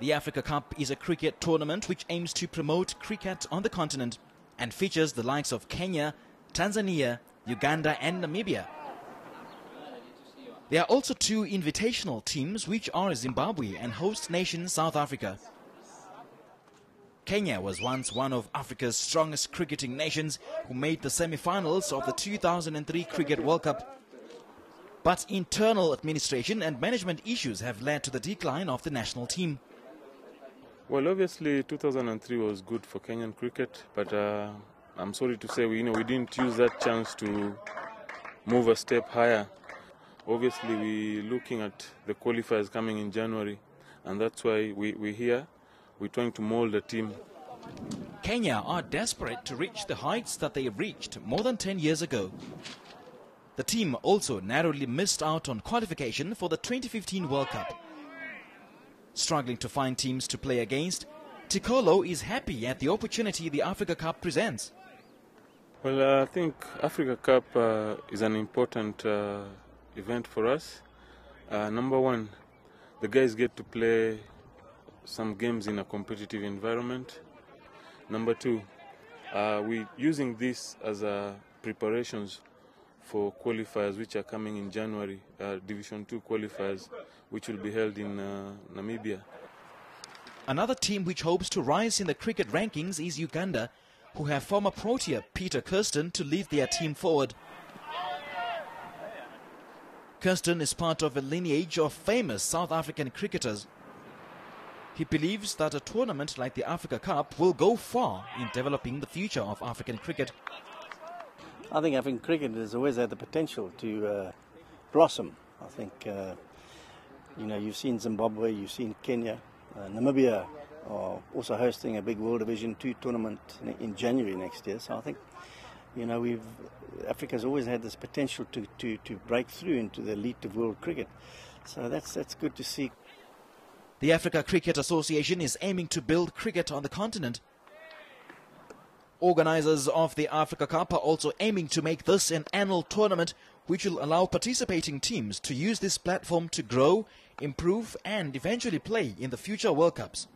The Africa Cup is a cricket tournament which aims to promote cricket on the continent and features the likes of Kenya, Tanzania, Uganda and Namibia. There are also two invitational teams which are Zimbabwe and host nation South Africa. Kenya was once one of Africa's strongest cricketing nations who made the semi-finals of the 2003 Cricket World Cup. But internal administration and management issues have led to the decline of the national team. Well, obviously 2003 was good for Kenyan cricket, but I'm sorry to say we didn't use that chance to move a step higher. Obviously we're looking at the qualifiers coming in January, and that's why we're here. We're trying to mold a team. Kenya are desperate to reach the heights that they reached more than 10 years ago. The team also narrowly missed out on qualification for the 2015 World Cup. Struggling to find teams to play against, Tikolo is happy at the opportunity the Africa Cup presents. Well, I think Africa Cup is an important event for us. Number one, the guys get to play some games in a competitive environment. Number two, we're using this as preparations for qualifiers which are coming in January, Division 2 qualifiers, which will be held in Namibia. Another team which hopes to rise in the cricket rankings is Uganda, who have former Protea Peter Kirsten to lead their team forward. Kirsten is part of a lineage of famous South African cricketers. He believes that a tournament like the Africa Cup will go far in developing the future of African cricket. I think African cricket has always had the potential to blossom. I think, you've seen Zimbabwe, you've seen Kenya, Namibia are also hosting a big World Division 2 tournament in January next year. So I think, Africa's always had this potential to break through into the elite of world cricket. So that's good to see. The Africa Cricket Association is aiming to build cricket on the continent. Organizers of the Africa Cup are also aiming to make this an annual tournament which will allow participating teams to use this platform to grow, improve and eventually play in the future World Cups.